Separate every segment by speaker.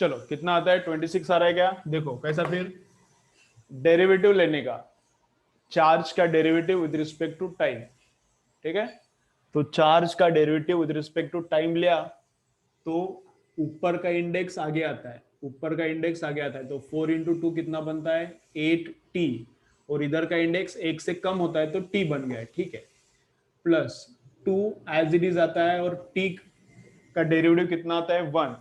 Speaker 1: चलो कितना आता है, 26 आ रहा है क्या? देखो कैसा फिर डेरिवेटिव लेने का, चार्ज का derivative with respect to time. ठीक है, तो चार्ज का derivative with respect to time लिया तो ऊपर का इंडेक्स आगे आता है, ऊपर का इंडेक्स आगे आता है, तो 4 × 2 कितना बनता है, 8t, और इधर का इंडेक्स 1 से कम होता है तो t बन गया है। ठीक है, प्लस 2 एज इट इज आता है, और t का डेरिवेटिव कितना आता है, 1।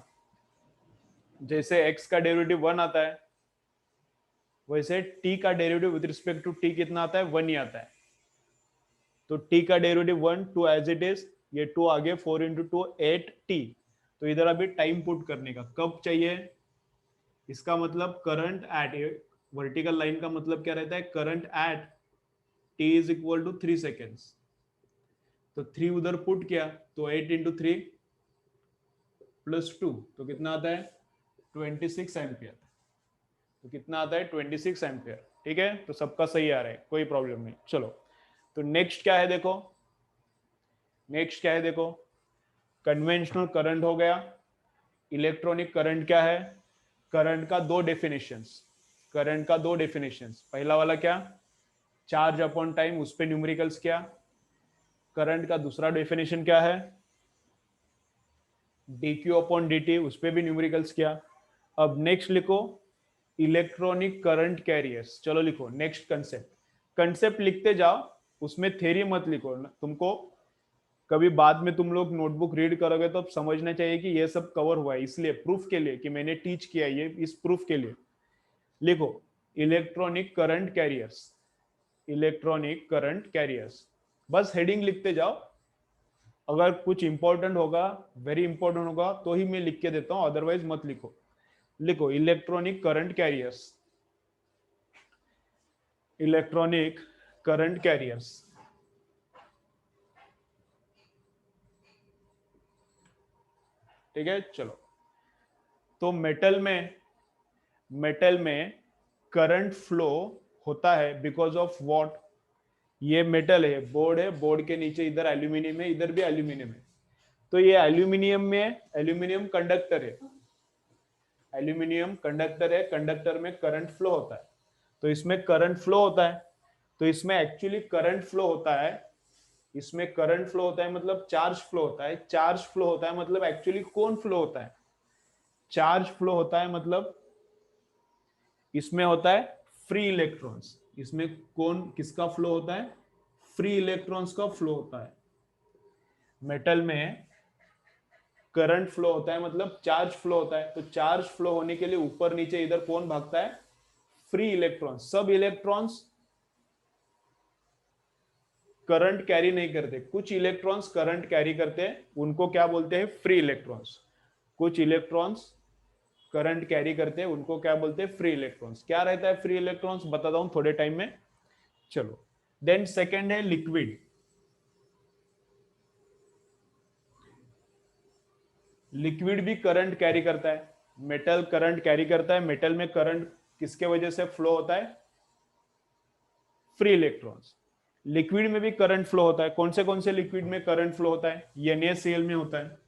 Speaker 1: जैसे x का डेरिवेटिव 1 आता है, वैसे t का derivative with respect to t कितना आता है, 1 ही आता है। तो t का डेरिवेटिव 1, 2 एज इट इज, ये 2 आगे, 4 × 2 8t। तो इधर अभी टाइम पुट करने का कब चाहिए, इसका मतलब करंट एट, वर्टिकल लाइन का मतलब क्या रहता है, current at t is equal to 3 seconds. तो 3 उधर पुट किया तो 8 × 3 + 2, तो कितना आता है, 26 एम्पियर। तो कितना आता है, 26 एम्पियर। ठीक है, तो सबका सही आ रहा है, कोई प्रॉब्लम नहीं। चलो, तो नेक्स्ट क्या है देखो, नेक्स्ट क्या है देखो, कन्वेंशनल करंट हो गया। इलेक्ट्रॉनिक करंट क्या है, करंट का दो डेफिनेशंस, करंट का दो डेफिनेशंस। पहला वाला क्या, चार्ज अपॉन टाइम, उस पे न्यूमेरिकल्स क्या। करंट का दूसरा डेफिनेशन क्या है, dq अपॉन dt, उस पे भी न्यूमेरिकल्स क्या। अब नेक्स्ट लिखो, इलेक्ट्रॉनिक करंट कैरियर्स। चलो लिखो नेक्स्ट कंसेप्ट, कंसेप्ट लिखते जाओ, उसमें थ्योरी मत लिखो। तुमको कभी बाद में तुम लोग नोटबुक रीड करोगे तो समझना चाहिए कि ये सब कवर हुआ है, इसलिए प्रूफ के लिए कि मैंने टीच किया ये, इस प्रूफ के लिए लिखो electronic current carriers, electronic current carriers. बस हेडिंग लिखते जाओ, अगर कुछ इंपॉर्टेंट होगा, वेरी इंपॉर्टेंट होगा तो ही मैं लिख के देता हूं, अदरवाइज मत लिखो। लिखो electronic current carriers, electronic current carriers. ठीक है, चलो, तो मेटल में करंट फ्लो होता है बिकॉज ऑफ व्हाट, ये मेटल है, बोर्ड है, बोर्ड के नीचे इधर एल्यूमिनियम है, इधर भी एल्यूमिनियम है। तो ये एल्यूमिनियम में, एल्यूमिनियम कंडक्टर है, एल्यूमिनियम कंडक्टर है, कंडक्टर में करंट फ्लो होता है, तो इसमें करंट फ्लो होता है। तो इसमें एक्चुअली करंट फ्लो होता है, इसमें करंट फ्लो होता है मतलब चार्ज फ्लो होता है, चार्ज फ्लो होता है मतलब एक्चुअली कौन फ्लो होता है, चार्ज फ्लो होता है मतलब इसमें होता है फ्री इलेक्ट्रॉन्स। इसमें कौन किसका फ्लो होता है, फ्री इलेक्ट्रॉन्स का फ्लो होता है। मेटल में करंट फ्लो होता है मतलब चार्ज फ्लो होता है, तो चार्ज फ्लो होने के लिए ऊपर नीचे इधर कौन भागता है, फ्री इलेक्ट्रॉन्स। सब इलेक्ट्रॉन्स करंट कैरी नहीं करते, कुछ इलेक्ट्रॉन्स करंट कैरी करते हैं, उनको क्या बोलते हैं, फ्री इलेक्ट्रॉन्स। कुछ इलेक्ट्रॉन्स करंट कैरी करते हैं, उनको क्या बोलते हैं, फ्री इलेक्ट्रॉन्स। क्या रहता है फ्री इलेक्ट्रॉन्स, बताता हूं थोड़े टाइम में। चलो, देन सेकंड है लिक्विड। लिक्विड भी करंट कैरी करता है, मेटल करंट कैरी करता है, मेटल में करंट किसके वजह से फ्लो होता है, फ्री इलेक्ट्रॉन्स। लिक्विड में भी करंट फ्लो होता है, कौन से लिक्विड में करंट फ्लो होता है, NaCl में होता है।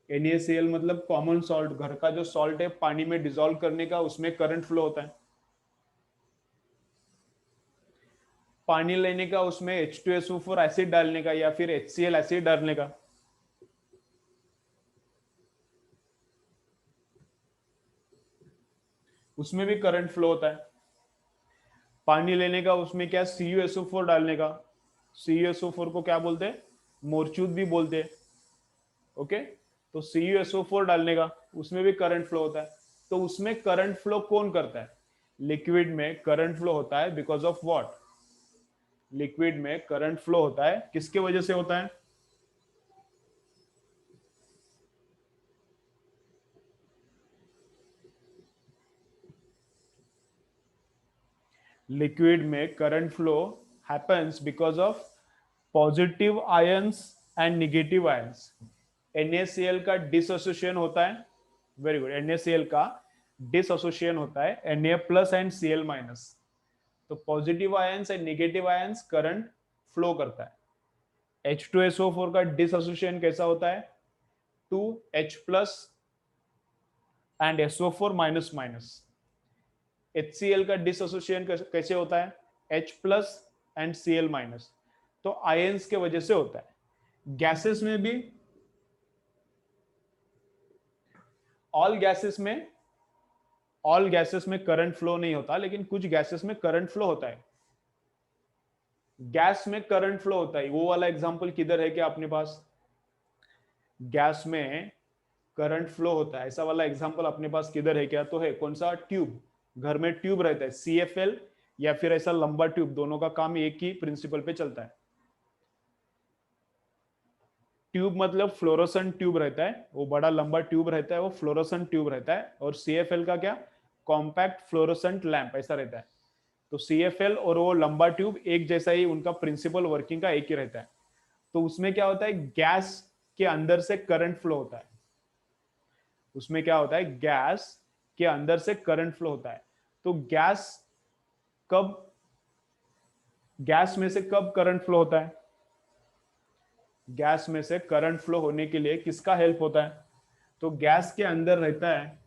Speaker 1: NaCl मतलब कॉमन सॉल्ट, घर का जो सॉल्ट है पानी में डिसॉल्व करने का, उसमें करंट फ्लो होता है। पानी लेने का, उसमें H2SO4 एसिड डालने का या फिर HCl एसिड डालने का, उसमें भी करंट फ्लो होता है। पानी लेने का, उसमें क्या, CuSO4 डालने का, CuSO4 को क्या बोलते हैं, मोरचूद भी बोलते हैं। ओके, तो CuSO4 डालने का, उसमें भी करंट फ्लो होता है। तो उसमें करंट फ्लो कौन करता है, लिक्विड में करंट फ्लो होता है बिकॉज ऑफ व्हाट, लिक्विड में करंट फ्लो होता है किसके वजह से होता है, लिक्विड में current flow happens because of positive ions and negative ions. NaCl का डिसोसिएशन होता है, वेरी गुड, NaCl का डिसोसिएशन होता है Na plus and Cl minus. तो positive ions and negative ions current flow करता है। H2SO4 का डिसोसिएशन कैसा होता है, 2H plus and SO4 minus minus. HCl का डिसोसिएशन कैसे होता है? H plus and Cl minus. तो आयंस के वजह से होता है। गैसेस में भी, ऑल गैसेस में करंट फ्लो नहीं होता, लेकिन कुछ गैसेस में करंट फ्लो होता है। गैस में करंट फ्लो होता है, वो वाला एग्जांपल किधर है क्या अपने पास? गैस में करंट फ्लो होता है, ऐसा वाला एग्जांपल अपने पास किधर है क्या? तो है कौन सा? ट्यूब। घर में ट्यूब रहता है, CFL या फिर ऐसा लंबा ट्यूब, दोनों का काम एक ही प्रिंसिपल पे चलता है। ट्यूब मतलब फ्लोरोसेंट ट्यूब रहता है, वो बड़ा लंबा ट्यूब रहता है, वो फ्लोरोसेंट ट्यूब रहता है। और CFL का क्या? कॉम्पैक्ट फ्लोरोसेंट लैंप ऐसा रहता है। तो CFL और वो लंबा ट्यूब एक जैसा ही, उनका प्रिंसिपल वर्किंग का एक ही रहता है। तो उसमें क्या होता है? गैस के अंदर से करंट फ्लो होता है। उसमें क्या होता है? गैस के अंदर से करंट फ्लो होता है। तो कब गैस में से कब करंट फ्लो होता है? गैस में से करंट फ्लो होने के लिए किसका हेल्प होता है? तो गैस के अंदर रहता है,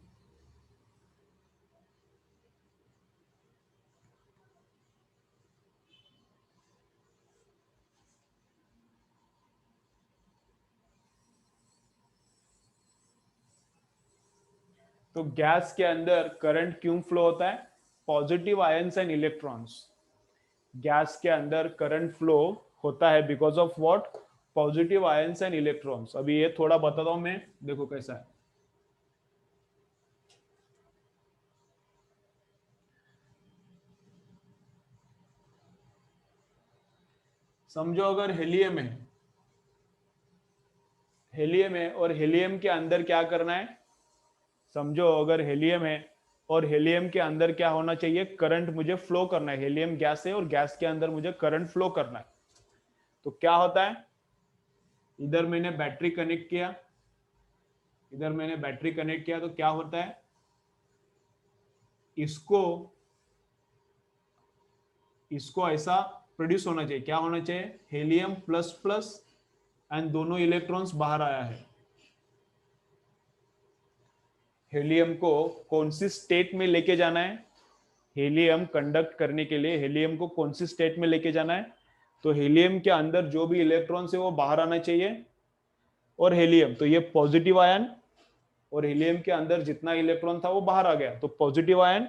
Speaker 1: तो गैस के अंदर करंट क्यों फ्लो होता है? Positive ions and electrons. Gas के अंदर करंट फ्लो होता है because of what? Positive ions and electrons. अभी ये थोड़ा बताता हूं मैं, देखो कैसा है। समझो अगर हेलियम है और हेलियम के अंदर क्या करना है? समझो अगर हेलियम है और हेलियम के अंदर क्या होना चाहिए? करंट मुझे फ्लो करना है। हेलियम गैस है और गैस के अंदर मुझे करंट फ्लो करना है। तो क्या होता है? इधर मैंने बैटरी कनेक्ट किया, तो क्या होता है? इसको इसको ऐसा प्रोड्यूस होना चाहिए, क्या होना चाहिए? हेलियम प्लस प्लस एंड दोनों इलेक्ट्रॉन्स बाहर आया है। हेलियम को कौन सी स्टेट में लेके जाना है? हेलियम कंडक्ट करने के लिए हेलियम को कौन सी स्टेट में लेके जाना है? तो हेलियम के अंदर जो भी इलेक्ट्रॉन्स है वो बाहर आना चाहिए। और हेलियम तो ये पॉजिटिव आयन, और हीलियम के अंदर जितना इलेक्ट्रॉन था वो बाहर आ गया। तो पॉजिटिव आयन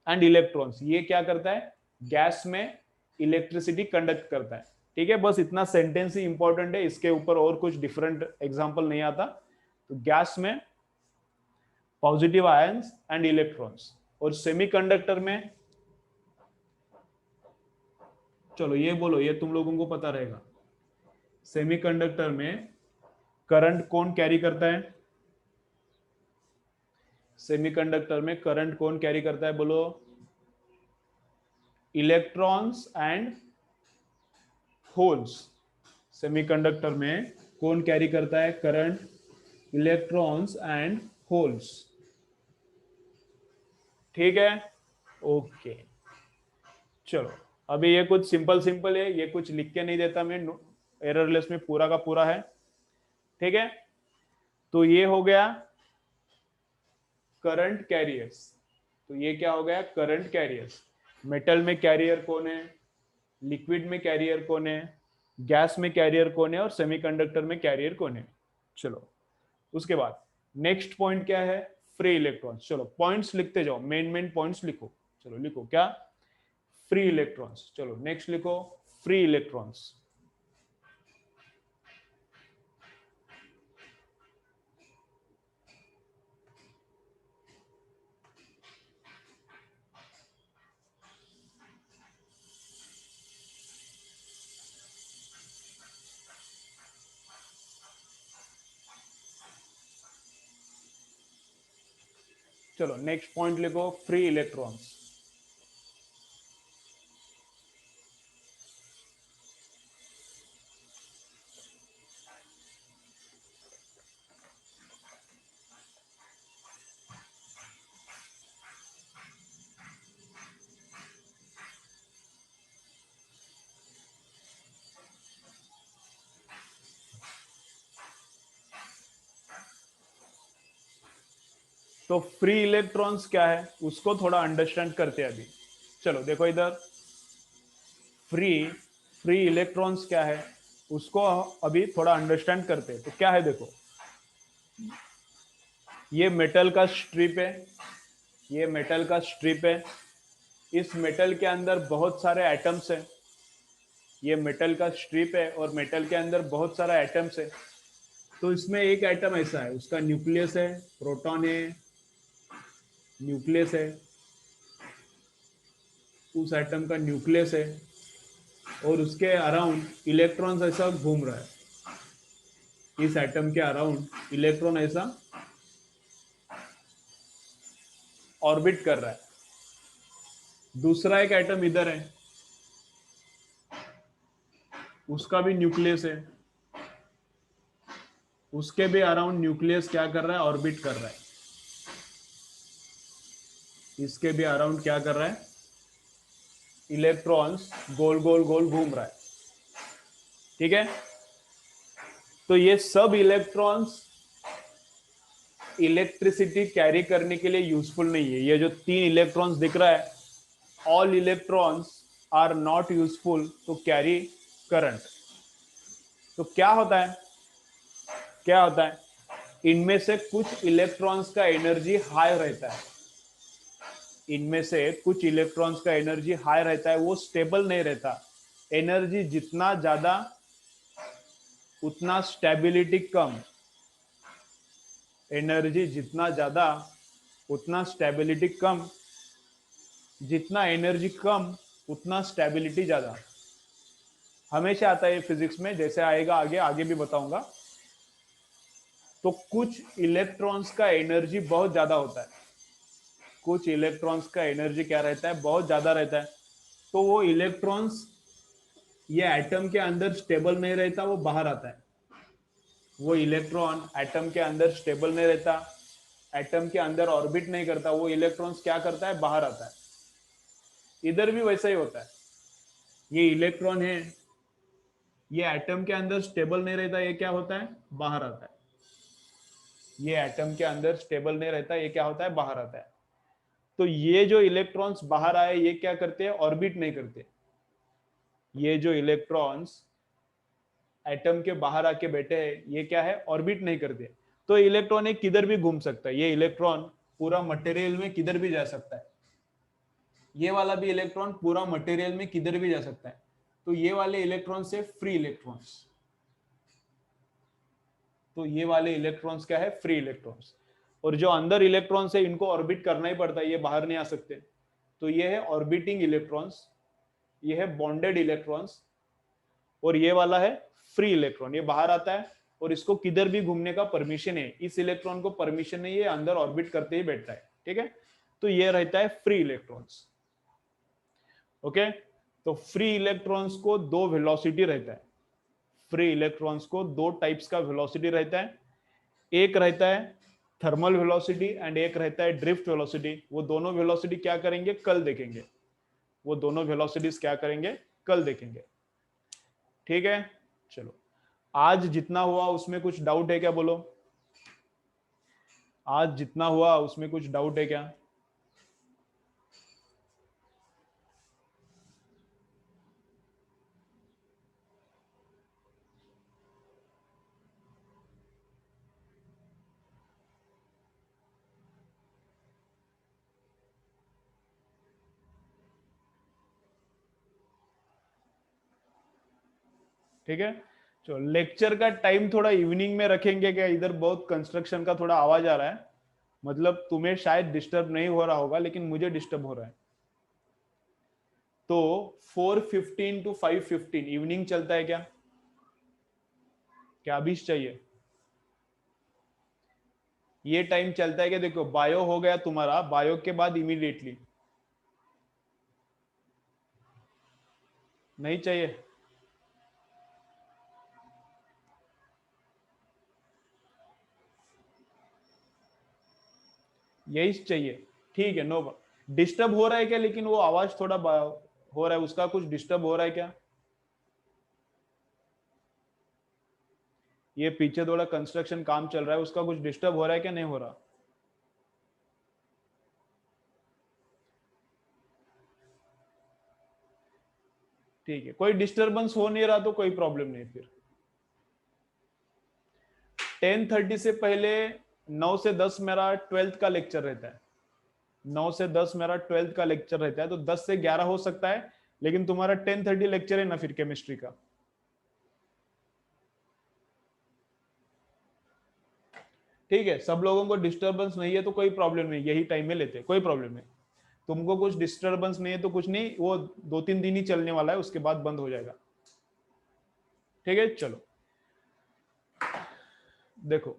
Speaker 1: एंड इलेक्ट्रॉन्स, ये क्या करता है? गैस में इलेक्ट्रिसिटी कंडक्ट करता है। ठीक है, बस इतना सेंटेंस ही इंपॉर्टेंट है, इसके ऊपर और कुछ डिफरेंट एग्जांपल नहीं आता। तो गैस में पॉजिटिव आयंस एंड इलेक्ट्रॉन्स, और सेमीकंडक्टर में, चलो ये बोलो, ये तुम लोगों को पता रहेगा। सेमीकंडक्टर में करंट कौन कैरी करता है? सेमीकंडक्टर में करंट कौन कैरी करता है बोलो? Electrons and holes. सेमीकंडक्टर में कौन कैरी करता है करंट? Electrons and holes. ठीक है, ओके। चलो, अभी ये कुछ सिंपल सिंपल है, ये कुछ लिख के नहीं देता मैं, एररलेस में पूरा का पूरा है। ठीक है, तो ये हो गया करंट कैरियर्स। तो ये क्या हो गया? Current carriers. मेटल में कैरियर कौन है? लिक्विड में कैरियर कौन है? गैस में कैरियर कौन है? और सेमीकंडक्टर में कैरियर कौन है? चलो, उसके बाद नेक्स्ट पॉइंट क्या है? Free electrons. चलो पॉइंट्स लिखते जाओ, मेन मेन पॉइंट्स लिखो। चलो लिखो क्या? Free electrons. चलो नेक्स्ट लिखो, फ्री इलेक्ट्रॉन्स। चलो नेक्स्ट पॉइंट लिखो, फ्री इलेक्ट्रॉन्स। तो फ्री इलेक्ट्रॉन्स क्या है उसको थोड़ा अंडरस्टैंड करते हैं अभी। चलो देखो इधर, फ्री फ्री इलेक्ट्रॉन्स क्या है उसको अभी थोड़ा अंडरस्टैंड करते हैं। तो क्या है देखो, ये मेटल का स्ट्रिप है, ये मेटल का स्ट्रिप है, इस मेटल के अंदर बहुत सारे एटम्स है, ये मेटल का स्ट्रिप है और मेटल के अंदर बहुत सारा एटम्स है। तो इसमें एक एटम ऐसा है, उसका न्यूक्लियस है, प्रोटॉन है, न्यूक्लियस है, उस एटम का न्यूक्लियस है और उसके अराउंड इलेक्ट्रॉन्स ऐसा घूम रहा है, इस एटम के अराउंड इलेक्ट्रॉन ऐसा ऑर्बिट कर रहा है। दूसरा एक एटम इधर है, उसका भी न्यूक्लियस है, उसके भी अराउंड न्यूक्लियस क्या कर रहा है, ऑर्बिट कर रहा है। इसके भी अराउंड क्या कर रहा है, इलेक्ट्रॉन्स गोल गोल गोल घूम रहा है। ठीक है, तो ये सब इलेक्ट्रॉन्स इलेक्ट्रिसिटी कैरी करने के लिए यूजफुल नहीं है। ये जो 3 इलेक्ट्रॉन्स दिख रहा है, all electrons are not useful to carry current. तो क्या होता है, क्या होता है, इनमें से कुछ इलेक्ट्रॉन्स का एनर्जी हाई रहता है, इनमें से कुछ इलेक्ट्रॉन्स का एनर्जी हाई रहता है, वो स्टेबल नहीं रहता। एनर्जी जितना ज्यादा उतना स्टेबिलिटी कम, एनर्जी जितना ज्यादा उतना स्टेबिलिटी कम, जितना एनर्जी कम उतना स्टेबिलिटी ज्यादा। हमेशा आता है फिजिक्स में, जैसे आएगा आगे आगे भी बताऊंगा। तो कुछ इलेक्ट्रॉन्स का एनर्जी बहुत ज्यादा होता है, कुछ इलेक्ट्रॉन्स का एनर्जी क्या रहता है, बहुत ज्यादा रहता है। तो वो इलेक्ट्रॉन्स ये एटम के अंदर स्टेबल नहीं रहता, वो बाहर आता है। वो इलेक्ट्रॉन एटम के अंदर स्टेबल नहीं रहता, एटम के अंदर ऑर्बिट नहीं करता, वो इलेक्ट्रॉन्स क्या करता है, बाहर आता है। इधर भी वैसा ही होता है, ये इलेक्ट्रॉन है, ये एटम के अंदर स्टेबल नहीं रहता, ये क्या होता है, बाहर आता है। ये एटम के अंदर स्टेबल नहीं रहता, ये क्या होता है, बाहर आता है। तो ये जो इलेक्ट्रॉन्स बाहर आए ये क्या करते हैं, ऑर्बिट नहीं करते। ये जो इलेक्ट्रॉन्स एटम के बाहर आके बैठे हैं ये क्या है, ऑर्बिट नहीं करते। तो इलेक्ट्रॉन एक किधर भी घूम सकता है, ये इलेक्ट्रॉन पूरा मटेरियल में किधर भी जा सकता है, ये वाला भी इलेक्ट्रॉन पूरा मटेरियल में किधर भी जा सकता है। तो ये वाले इलेक्ट्रॉन से फ्री इलेक्ट्रॉन्स, तो ये वाले इलेक्ट्रॉन्स क्या है, फ्री इलेक्ट्रॉन्स। और जो अंदर इलेक्ट्रॉन्स है इनको ऑर्बिट करना ही पड़ता है, ये बाहर नहीं आ सकते। तो ये है ऑर्बिटिंग इलेक्ट्रॉन्स, ये है बॉन्डेड इलेक्ट्रॉन्स, और ये वाला है फ्री इलेक्ट्रॉन, ये बाहर आता है और इसको किधर भी घूमने का परमिशन है। इस इलेक्ट्रॉन को परमिशन नहीं है, अंदर ऑर्बिट करते ही बैठता है। ठीक है, तो ये रहता है फ्री इलेक्ट्रॉन्स। ओके, तो फ्री इलेक्ट्रॉन्स को दो वेलोसिटी रहता है, फ्री इलेक्ट्रॉन्स को दो टाइप्स का वेलोसिटी रहता है। एक रहता है थर्मल वेलोसिटी एंड एक रहता है ड्रिफ्ट वेलोसिटी। वो दोनों वेलोसिटी क्या करेंगे, कल देखेंगे। वो दोनों वेलोसिटीज क्या करेंगे, कल देखेंगे। ठीक है, चलो आज जितना हुआ उसमें कुछ डाउट है क्या, बोलो। आज जितना हुआ उसमें कुछ डाउट है क्या? ठीक है, चलो लेक्चर का टाइम थोड़ा इवनिंग में रखेंगे क्या? इधर बहुत कंस्ट्रक्शन का थोड़ा आवाज आ रहा है, मतलब तुम्हें शायद डिस्टर्ब नहीं हो रहा होगा लेकिन मुझे डिस्टर्ब हो रहा है। तो 4:15 to 5:15 इवनिंग चलता है क्या? क्या अभी चाहिए? ये टाइम चलता है क्या? देखो बायो हो गया तुम्हारा, बायो के बाद इमीडिएटली नहीं चाहिए? यही चाहिए? ठीक है, नो। डिस्टर्ब हो रहा है क्या, लेकिन वो आवाज थोड़ा हो रहा है, उसका कुछ डिस्टर्ब हो रहा है क्या? ये पीछे थोड़ा कंस्ट्रक्शन काम चल रहा है, उसका कुछ डिस्टर्ब हो रहा है क्या, नहीं हो रहा? ठीक है, कोई डिस्टरबेंस हो नहीं रहा तो कोई प्रॉब्लम नहीं। फिर 10:30 से पहले 9 से 10 मेरा 12th का लेक्चर रहता है। 9 से 10 मेरा 12th का लेक्चर रहता है, तो 10 से 11 हो सकता है, लेकिन तुम्हारा 10:30 लेक्चर है ना फिर केमिस्ट्री का। ठीक है, सब लोगों को डिस्टरबेंस नहीं है तो कोई प्रॉब्लम नहीं, यही टाइम में लेते, कोई प्रॉब्लम नहीं। तुमको कुछ डिस्टरबेंस नहीं है तो कुछ नहीं, वो 2-3 दिन ही चलने वाला है, उसके बाद बंद हो जाएगा। ठीक है, चलो देखो